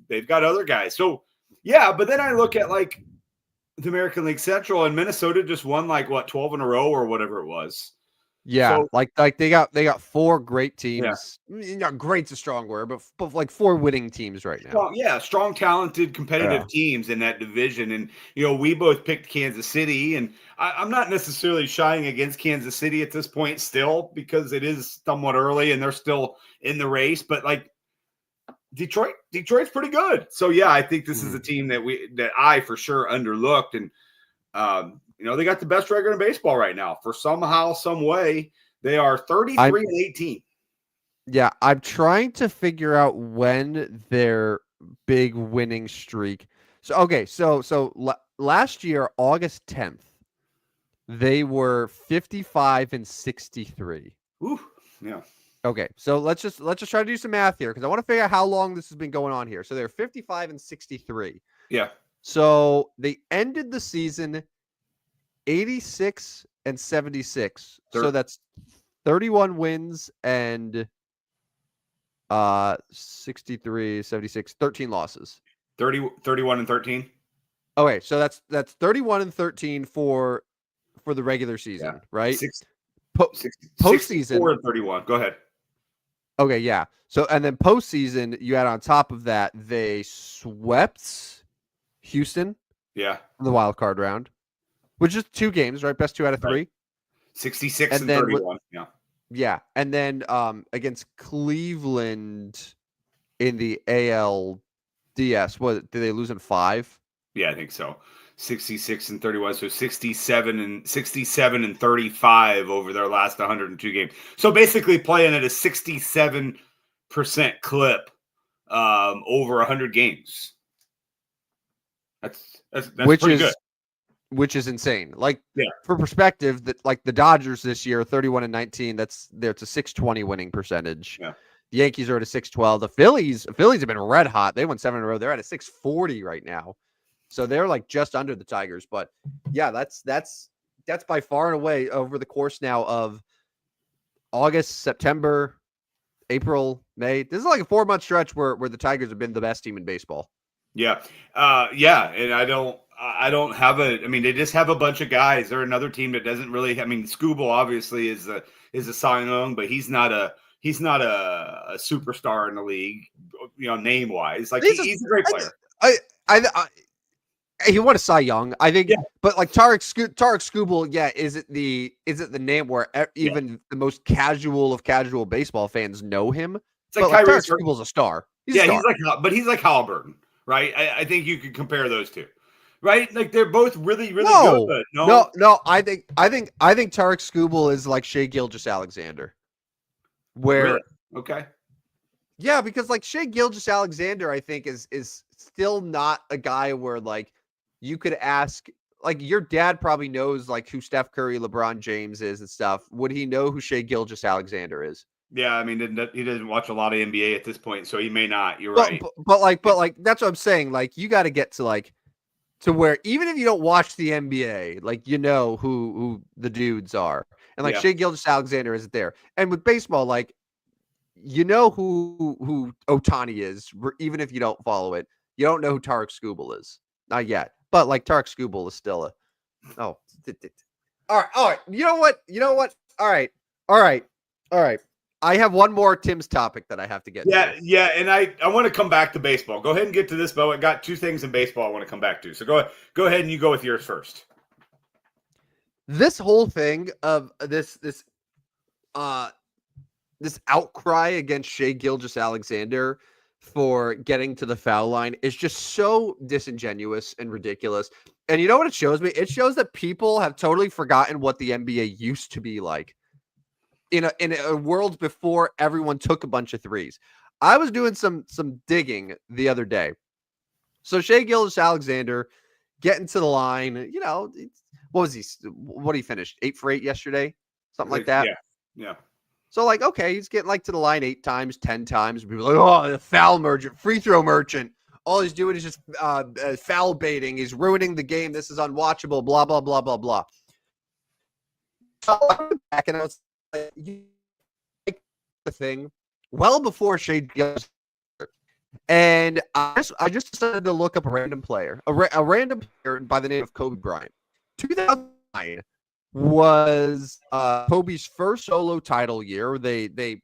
They've got other guys. So, yeah, but then I look at like the American League Central, and Minnesota just won 12 in a row or whatever it was. Yeah, so, like they got 4 great teams. Yeah. Great's a strong word, but like 4 winning teams right now. Strong, talented, competitive teams in that division. And we both picked Kansas City, and I'm not necessarily shying against Kansas City at this point still because it is somewhat early and they're still in the race. But like Detroit's pretty good. So yeah, I think this is a team that I for sure underlooked, and they got the best record in baseball right now. For somehow, some way, They are 33-18. Yeah, I'm trying to figure out when their big winning streak. So last year, August 10th, they were 55-63. Ooh, yeah. Okay, so let's just try to do some math here because I want to figure out how long this has been going on here. So they're 55-63. Yeah. So they ended the season 86-76. So that's 31 wins and 63-76, 13 losses. 31-13. Okay, so that's 31-13 for the regular season, right? Postseason 31. Go ahead. Okay, yeah. So and then postseason, you had on top of that, they swept Houston. Yeah. In the wild card round, which is 2 games, right? Best 2 out of 3. 66-31. Yeah. Yeah, and then against Cleveland in the ALDS, what did they lose in 5? Yeah, I think so. 66-31, so 67-35 over their last 102 games. So basically playing at a 67% clip over 100 games. That's pretty good. Which is insane. Like, yeah. For perspective, that like the Dodgers this year, 31-19, it's a 620 winning percentage. Yeah. The Yankees are at a 612. The Phillies have been red hot. They won 7 in a row. They're at a 640 right now. So they're like just under the Tigers. But yeah, that's by far and away over the course now of August, September, April, May. This is like a 4-month stretch where the Tigers have been the best team in baseball. Yeah. Yeah. And I don't have they just have a bunch of guys. They're another team that doesn't really, Skubal obviously is a Cy Young, but he's not a superstar in the league, name wise. Like he's a great player. He won a Cy Young, I think, yeah. But like Tarek Skubal, yeah, is it the name where even the most casual of casual baseball fans know him? It's like Tarek Skubal's a star. He's like Halliburton, right? I think you could compare those two, right? Like they're both really, really good. No. I think Tarek Skubal is like Shai Gilgeous-Alexander, where really? Okay. Yeah, because like Shai Gilgeous-Alexander, I think is still not a guy where like you could ask, like your dad probably knows like who Steph Curry, LeBron James is and stuff. Would he know who Shai Gilgeous-Alexander is? Yeah, he doesn't watch a lot of NBA at this point, so he may not. You're right. But that's what I'm saying. Like you got to get to like to where even if you don't watch the NBA, like you know who the dudes are, and like Shai Gilgeous-Alexander isn't there. And with baseball, like you know who Ohtani is, even if you don't follow it. You don't know who Tarek Skubal is, not yet. But like Tarek Skubal is still all right. You know what? All right. I have one more Tim's topic that I have to get to. Yeah, and I want to come back to baseball. Go ahead and get to this, but I got 2 things in baseball I want to come back to. So go ahead and you go with yours first. This whole thing of this outcry against Shai Gilgeous-Alexander for getting to the foul line is just so disingenuous and ridiculous. And you know what it shows me? It shows that people have totally forgotten what the NBA used to be like in a world before everyone took a bunch of threes. I was doing some digging the other day. So Shai Gilgeous-Alexander getting to the line, what was he? What did he finish? 8 for 8 yesterday? Something like that. Yeah. So, like, okay, he's getting like to the line 8 times, 10 times. People are like, oh, the foul merchant, free throw merchant. All he's doing is just foul baiting. He's ruining the game. This is unwatchable. Blah blah blah blah blah. So I went back and I was like, the thing well before Shai Gilgeous, and I just decided to look up a random player, a random player by the name of Kobe Bryant. 2009. Was Kobe's first solo title year. They beat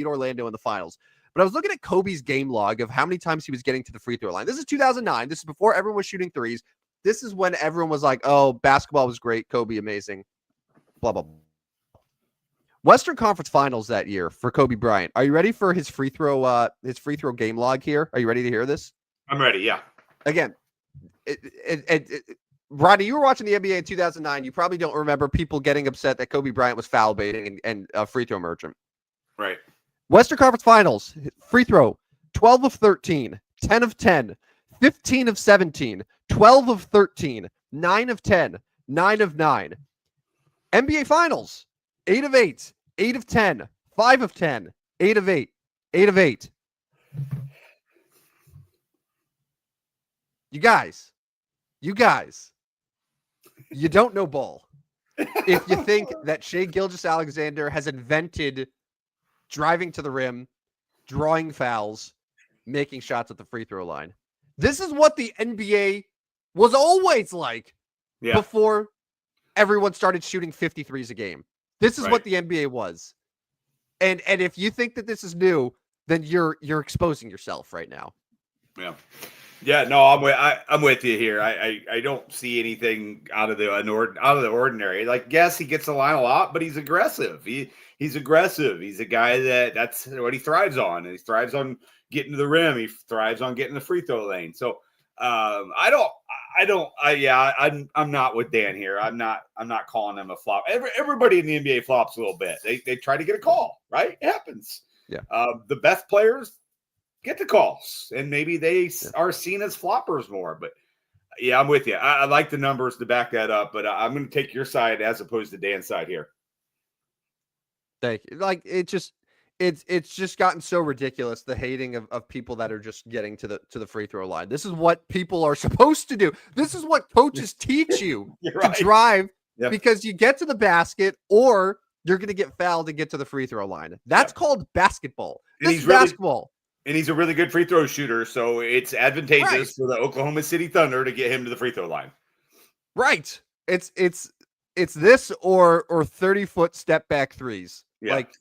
Orlando in the finals. But I was looking at Kobe's game log of how many times he was getting to the free throw line. This is 2009. This is before everyone was shooting threes. This is when everyone was like, oh, basketball was great. Kobe, amazing. Blah, blah, blah. Western Conference Finals that year for Kobe Bryant. Are you ready for his free throw game log here? Are you ready to hear this? I'm ready, yeah. Again, Rodney, you were watching the NBA in 2009. You probably don't remember people getting upset that Kobe Bryant was foul baiting and a free throw merchant. Right. Western Conference Finals, free throw, 12 of 13, 10 of 10, 15 of 17, 12 of 13, 9 of 10, 9 of 9. NBA Finals, 8 of 8, 8 of 10, 5 of 10, 8 of 8, 8 of 8. You guys, you don't know ball. If you think that Shai Gilgeous-Alexander has invented driving to the rim, drawing fouls, making shots at the free throw line. This is what the NBA was always like before everyone started shooting 53s a game. This is what the NBA was. And if you think that this is new, then you're exposing yourself right now. Yeah. Yeah, no, I'm with you here. I don't see anything out of the ordinary. Like, yes, he gets the line a lot, but he's aggressive. He's aggressive. He's a guy that's what he thrives on. And he thrives on getting to the rim. He thrives on getting the free throw lane. So I'm not with Dan here. I'm not calling him a flop. Everybody in the NBA flops a little bit. They try to get a call, right? It happens. Yeah. The best players get the calls, and maybe they are seen as floppers more. But yeah, I'm with you. I like the numbers to back that up, but I'm going to take your side as opposed to Dan's side here. Thank you. Like, it's just gotten so ridiculous, the hating of people that are just getting to the free throw line. This is what people are supposed to do. This is what coaches teach you to drive, because you get to the basket or you're going to get fouled and get to the free throw line. That's called basketball. This is basketball. And he's a really good free throw shooter, so it's advantageous for the Oklahoma City Thunder to get him to the free throw line. Right. It's this or 30-foot step back threes. Yeah. Like,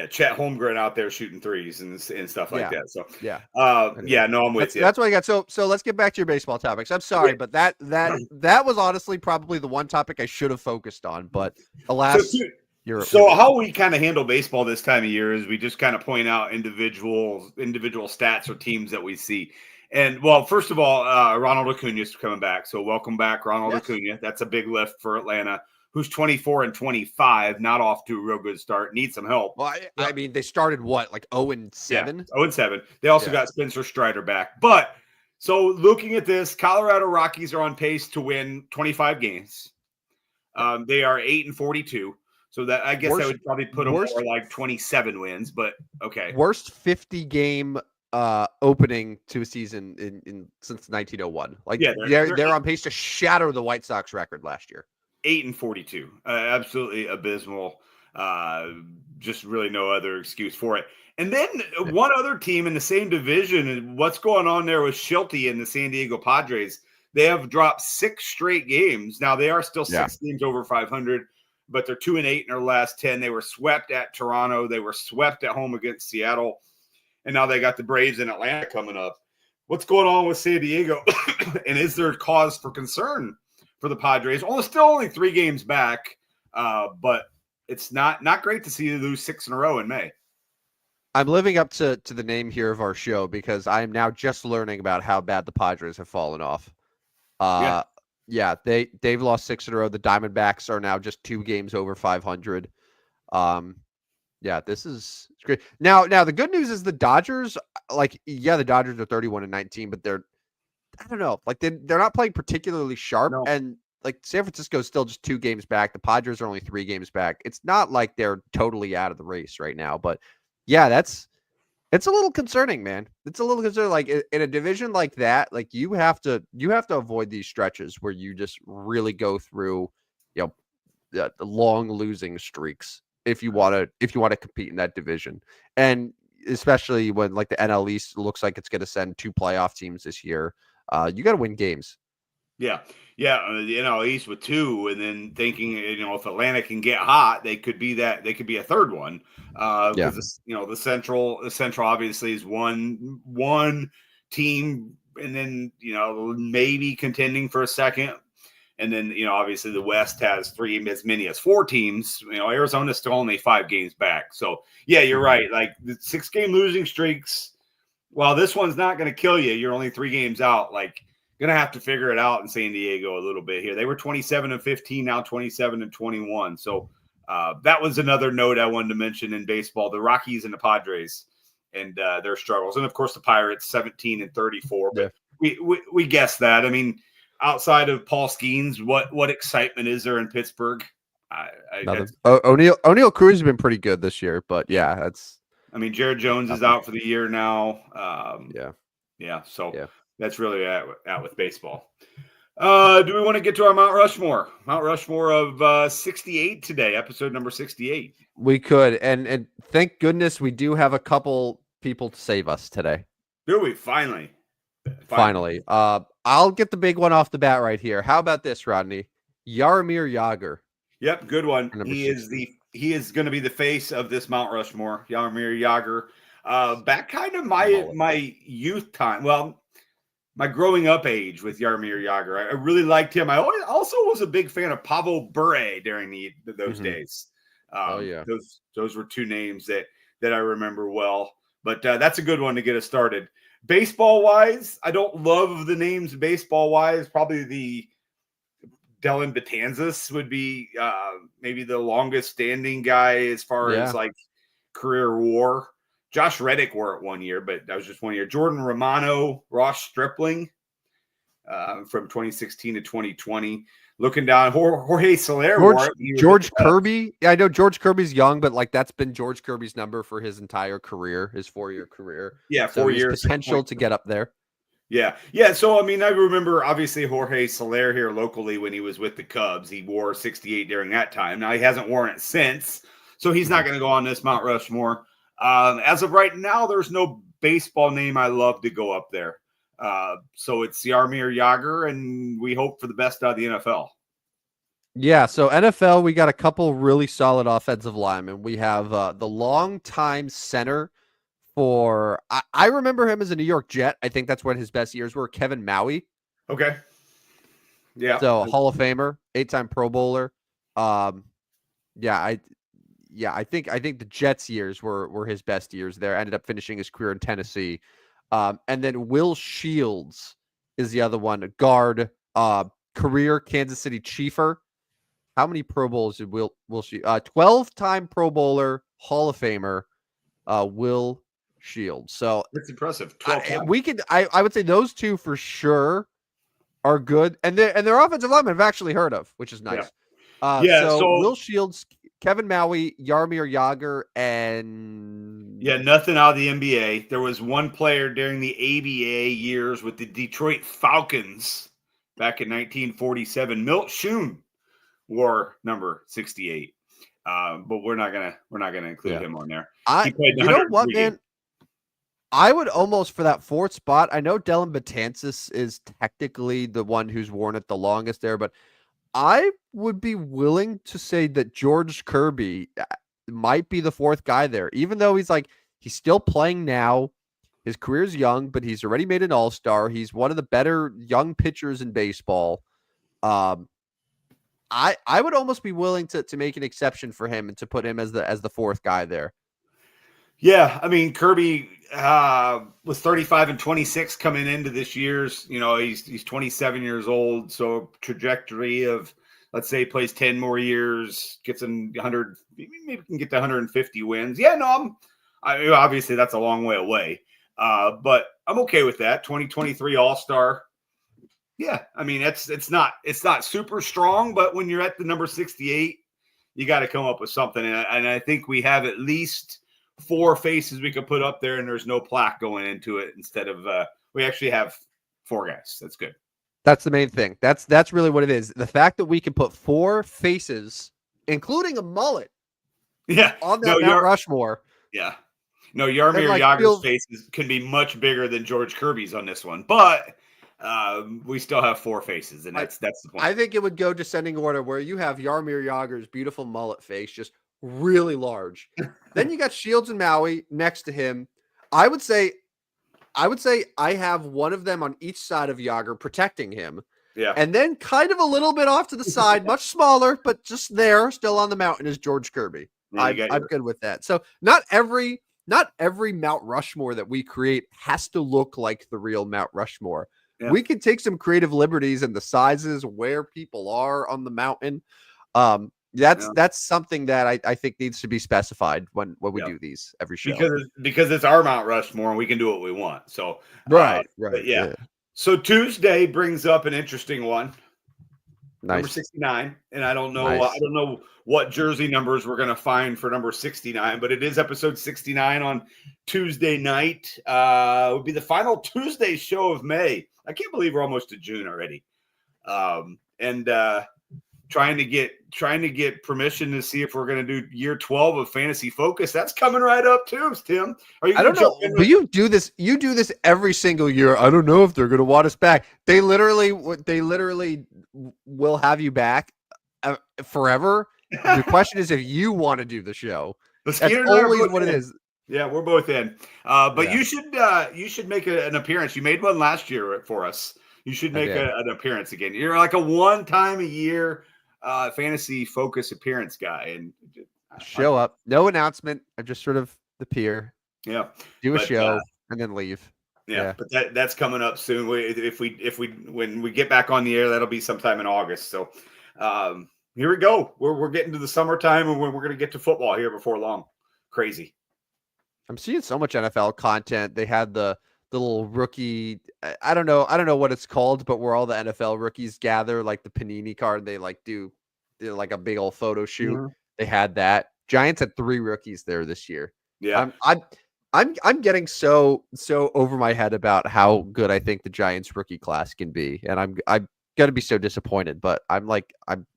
Chet Holmgren out there shooting threes and stuff like that. So I'm with you. That's what I got. So let's get back to your baseball topics. I'm sorry, but that was honestly probably the one topic I should have focused on, but alas. So how we kind of handle baseball this time of year is we just kind of point out individual stats or teams that we see. And, well, first of all, Ronald Acuna is coming back. So welcome back, Ronald Acuna. That's a big lift for Atlanta, who's 24-25, not off to a real good start, needs some help. Well, I mean, they started what, like 0-7? Yeah, 0-7. They also got Spencer Strider back. But so looking at this, Colorado Rockies are on pace to win 25 games. They are 8-42. So that, I guess, I would probably put them more like 27 wins, but okay. Worst 50-game opening to a season in since 1901. Like, they're on pace to shatter the White Sox record last year. 8-42, absolutely abysmal. Just really no other excuse for it. And then one other team in the same division, and what's going on there with Schulte and the San Diego Padres? They have dropped 6 straight games. Now they are still 6 games over 500. But they're 2-8 in their last 10. They were swept at Toronto. They were swept at home against Seattle. And now they got the Braves in Atlanta coming up. What's going on with San Diego? And is there cause for concern for the Padres? Still only 3 games back, but it's not great to see you lose 6 in a row in May. I'm living up to the name here of our show because I am now just learning about how bad the Padres have fallen off. Yeah, they've lost 6 in a row. The Diamondbacks are now just 2 games over 500. This is great. Now the good news is the Dodgers, the Dodgers are 31-19, but I don't know, like they're not playing particularly sharp, and like San Francisco's still just 2 games back. The Padres are only 3 games back. It's not like they're totally out of the race right now, but it's a little concerning, man. It's a little concerning. Like in a division like that, like you have to avoid these stretches where you just really go through, the long losing streaks if you want to compete in that division, and especially when like the NL East looks like it's going to send 2 playoff teams this year. You got to win games. The NL East with 2, and then thinking, if Atlanta can get hot, they could be a third one. Because the Central obviously is one team, and then maybe contending for a second, and then obviously the West has as many as 4 teams. Arizona's still only 5 games back. So you're right. Like the 6-game losing streaks, while this one's not going to kill you, you're only 3 games out. Like, Gonna have to figure it out in San Diego a little bit here. They were 27-15, now 27-21. So that was another note I wanted to mention in baseball: the Rockies and the Padres and their struggles, and of course the Pirates 17-34. But we guessed that. I mean, outside of Paul Skeens, what excitement is there in Pittsburgh? O'Neal Cruz has been pretty good this year, but yeah, that's. I mean, Jared Jones is out for the year now. So that's really at with baseball. Do we want to get to our Mount Rushmore? Mount Rushmore of 68 today, episode number 68. We could, and thank goodness we do have a couple people to save us today. Do we finally? I'll get the big one off the bat right here. How about this, Rodney? Jaromir Jagr. Yep, good one. He is going to be the face of this Mount Rushmore. Jaromir Jagr. Back kind of my youth time. Well, my growing up age with Jaromir Jagr. I really liked him. I also was a big fan of Pavel Bure during those days. Those were two names that I remember well. But that's a good one to get us started. Baseball-wise, I don't love the names baseball-wise. Probably the Dylan Betances would be maybe the longest-standing guy as far as like career WAR. Josh Reddick wore it 1 year, but that was just 1 year. Jordan Romano, Ross Stripling from 2016 to 2020. Looking down, Jorge Soler. George Kirby. Yeah, I know George Kirby's young, but like that's been George Kirby's number for his entire career, his 4-year career. Yeah, 4 years. Potential to get up there. Yeah. So, I mean, I remember obviously Jorge Soler here locally when he was with the Cubs. He wore 68 during that time. Now, he hasn't worn it since, so he's not going to go on this Mount Rushmore. As of right now, there's no baseball name I love to go up there. So it's Jaromir Jagr, and we hope for the best out of the NFL. Yeah, so NFL, we got a couple really solid offensive linemen. We have the longtime center for, I remember him as a New York Jet. I think that's when his best years were, Kevin Maui. Okay. Yeah. So Hall of Famer, 8-time Pro Bowler. I think the Jets years were his best years there. Ended up finishing his career in Tennessee. And then Will Shields is the other one, a guard, career Kansas City Chiefer. How many Pro Bowls did Will Shields? 12-time Pro Bowler, Hall of Famer, Will Shields. So that's impressive. 12 I would say those two for sure are good, and their offensive linemen I've actually heard of, which is nice. So Will Shields, Kevin Maui, Jaromir Jagr, and nothing out of the NBA. There was one player during the ABA years with the Detroit Falcons back in 1947. Milt Schoon wore number 68, but we're not gonna include him on there. You know what, man? I would almost, for that fourth spot, I know Dylan Betances is technically the one who's worn it the longest there, but I would be willing to say that George Kirby might be the fourth guy there, even though he's still playing now. His career's young, but he's already made an all-star. He's one of the better young pitchers in baseball. I would almost be willing to make an exception for him and to put him as the fourth guy there. Yeah, I mean, Kirby was 35 and 26 coming into this year's. He's 27 years old, so trajectory of, let's say, he plays 10 more years, gets in 100, maybe can get to 150 wins. Yeah, no, obviously that's a long way away, but I'm okay with that. 2023 All-Star. Yeah, I mean, it's not super strong, but when you're at the number 68, you got to come up with something, and I think we have at least 4 faces we could put up there, and there's no plaque going into it. Instead of we actually have 4 guys. That's good. That's the main thing. That's really what it is. The fact that we can put 4 faces, including a mullet, on that Mount Rushmore. Yeah. No, Jaromir Jagr's faces can be much bigger than George Kirby's on this one, but we still have 4 faces, and that's the point. I think it would go descending order where you have Jaromir Jagr's beautiful mullet face, just really large. Then you got Shields and Maui next to him. I would say I have one of them on each side of Jagr protecting him. Yeah. And then kind of a little bit off to the side, much smaller, but just there, still on the mountain, is George Kirby. I'm good with that. So not every Mount Rushmore that we create has to look like the real Mount Rushmore. we can take some creative liberties in the sizes where people are on the mountain. That's something that I think needs to be specified when we do these every show. Because it's our Mount Rushmore and we can do what we want. So right. But yeah. So Tuesday brings up an interesting one. Nice. Number 69. And I don't know what jersey numbers we're gonna find for number 69, but it is episode 69 on Tuesday night. It would be the final Tuesday show of May. I can't believe we're almost to June already. Trying to get permission to see if we're going to do year 12 of Fantasy Focus. That's coming right up too, Tim. I don't know, but you do this every single year. I don't know if they're going to want us back. They literally will have you back forever. The question is if you want to do the show. That's always what it is. Yeah, we're both in. But you should make an appearance. You made one last year for us. You should make an appearance again. You're like a one-time a year Fantasy Focus appearance guy, and show up. No announcement. I just sort of appear. Yeah, do a show and then leave. Yeah, but that's coming up soon. When we get back on the air, that'll be sometime in August. So here we go. We're getting to the summertime, and we're going to get to football here before long. Crazy. I'm seeing so much NFL content. They had the little rookie. I don't know what it's called, but where all the NFL rookies gather, like the Panini card, they do like a big old photo shoot. Mm-hmm. They had that. Giants had 3 rookies there this year. Yeah, I'm getting so over my head about how good I think the Giants rookie class can be, and I'm gonna be so disappointed, but I'm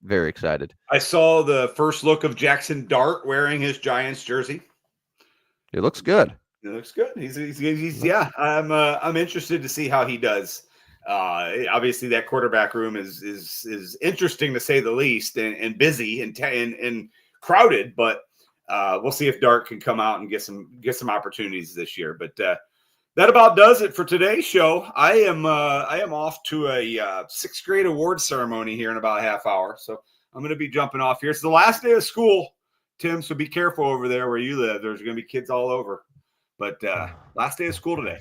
very excited. I saw the first look of Jackson Dart wearing his Giants jersey. It looks good. It looks good. He's yeah. I'm interested to see how he does. Obviously, that quarterback room is interesting to say the least, and busy and crowded. But we'll see if Dart can come out and get some opportunities this year. But that about does it for today's show. I am off to a 6th grade award ceremony here in about a half hour, so I'm going to be jumping off here. It's the last day of school, Tim. So be careful over there where you live. There's going to be kids all over. But last day of school today.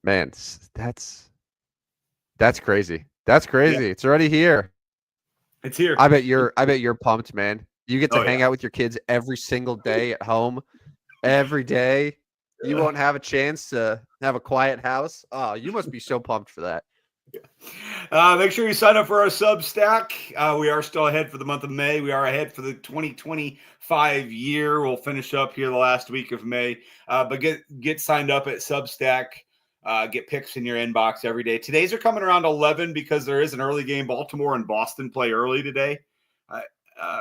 Man, that's crazy. That's crazy. Yeah. It's already here. It's here. I bet you're pumped, man. You get to hang out with your kids every single day at home. Every day. You won't have a chance to have a quiet house. Oh, you must be so pumped for that. Make sure you sign up for our Substack. We are still ahead for the month of May. We are ahead for the 2025 year. We'll finish up here the last week of May. But get signed up at Substack. Get picks in your inbox every day. Today's are coming around 11 because there is an early game. Baltimore and Boston play early today.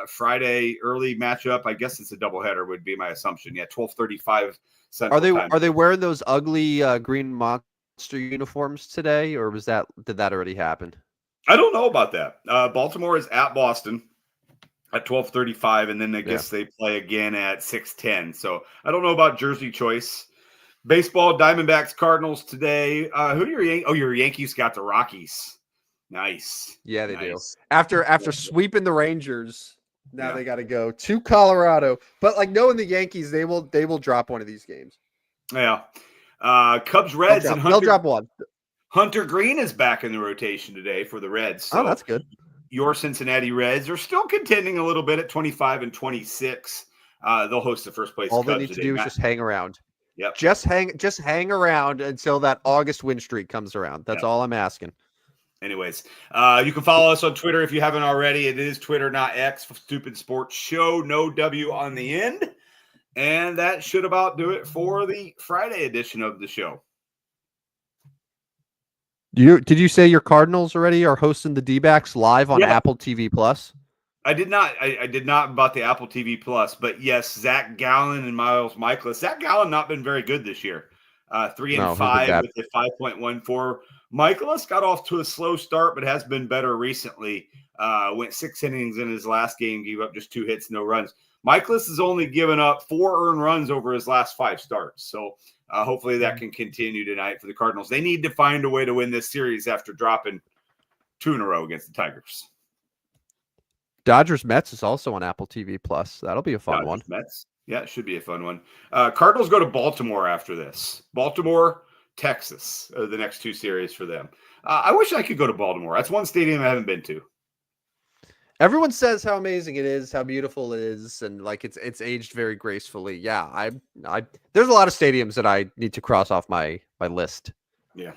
Friday early matchup. I guess it's a doubleheader would be my assumption. Yeah, 12:35 Central Time. Are they wearing those ugly green monster uniforms today, or did that already happen? I don't know about that. Baltimore is at Boston at 12:35, and then I guess they play again at 6:10. So I don't know about jersey choice. Baseball, Diamondbacks, Cardinals today. Who are your Yankees? Oh, your Yankees got the Rockies. Nice. Yeah, they do. After sweeping the Rangers, now they got to go to Colorado. But knowing the Yankees, they will drop one of these games. Yeah. Cubs, Reds, they'll drop one. Hunter Green is back in the rotation today for the Reds. So that's good. Your Cincinnati Reds are still contending a little bit at 25-26. They'll host the first place. All they need to do is just hang around. Yep. Just hang around until that August win streak comes around. That's all I'm asking. Anyways, you can follow us on Twitter if you haven't already. It is Twitter, not X. Stupid Sports Show. No W on the end. And that should about do it for the Friday edition of the show. Did you say your Cardinals already are hosting the D-backs live on Apple TV Plus? I did not. I did not about the Apple TV Plus, but yes, Zach Gallen and Miles Michaelis. Zach Gallen not been very good this year. 3-5 with a 5.14. Michaelis got off to a slow start, but has been better recently. Went 6 innings in his last game, gave up just 2 hits, no runs. Michaelis has only given up 4 earned runs over his last 5 starts. So hopefully that can continue tonight for the Cardinals. They need to find a way to win this series after dropping 2 in a row against the Tigers. Dodgers Mets is also on Apple TV Plus. That'll be a fun one. Mets. Yeah, it should be a fun one. Cardinals go to Baltimore after this. Baltimore Texas, the next 2 series for them. I wish I could go to Baltimore. That's one stadium I haven't been to. Everyone says how amazing it is, how beautiful it is, and like it's aged very gracefully. Yeah, I there's a lot of stadiums that I need to cross off my list. Yeah.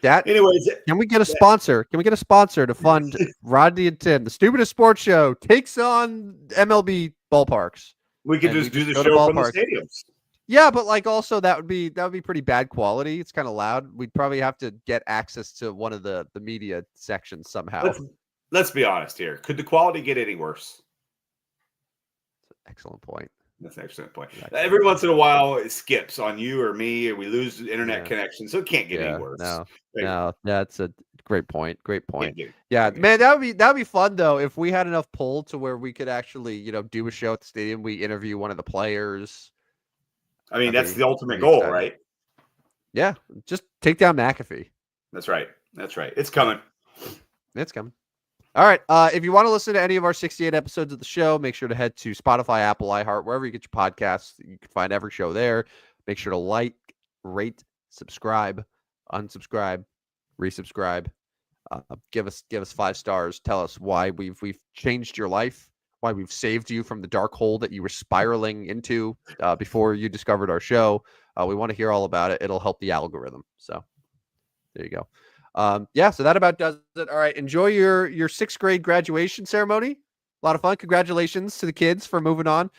Anyways, can we get a sponsor? Can we get a sponsor to fund Rodney and Tim? The Stupidest Sports Show takes on MLB ballparks. We could just do the show from the stadiums. Yeah, but like also that would be pretty bad quality. It's kind of loud. We'd probably have to get access to one of the media sections somehow. Let's be honest here. Could the quality get any worse? Excellent point. That's an excellent point. Every once in a while, it skips on you or me, or we lose the internet connection, so it can't get any worse. No, that's a great point. Great point. Yeah, man, that would be fun though if we had enough pull to where we could actually, do a show at the stadium. We interview one of the players. I mean, that's the ultimate goal, right? Yeah, just take down McAfee. That's right. That's right. It's coming. It's coming. All right. If you want to listen to any of our 68 episodes of the show, make sure to head to Spotify, Apple, iHeart, wherever you get your podcasts. You can find every show there. Make sure to like, rate, subscribe, unsubscribe, resubscribe. Give us 5 stars. Tell us why we've changed your life, why we've saved you from the dark hole that you were spiraling into before you discovered our show. We want to hear all about it. It'll help the algorithm. So there you go. So that about does it. All right. Enjoy your 6th grade graduation ceremony. A lot of fun. Congratulations to the kids for moving on.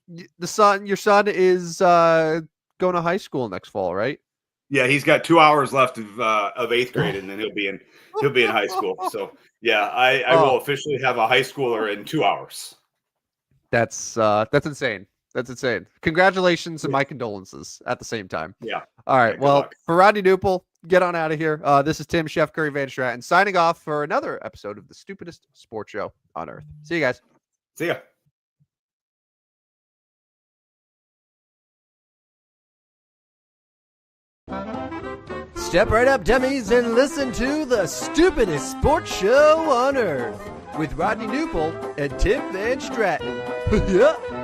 Your son is going to high school next fall, right? Yeah, he's got 2 hours left of 8th grade, and then he'll be in high school. So yeah, I will officially have a high schooler in 2 hours. That's insane. That's insane. Congratulations and my condolences at the same time. Yeah. All right. Well, for Rodney Duple, get on out of here. This is Tim Chef Curry Van Stratton signing off for another episode of the Stupidest Sports Show on Earth. See you guys. See ya. Step right up, dummies, and listen to the Stupidest Sports Show on Earth with Rodney Duple and Tim Van Stratton. Yeah.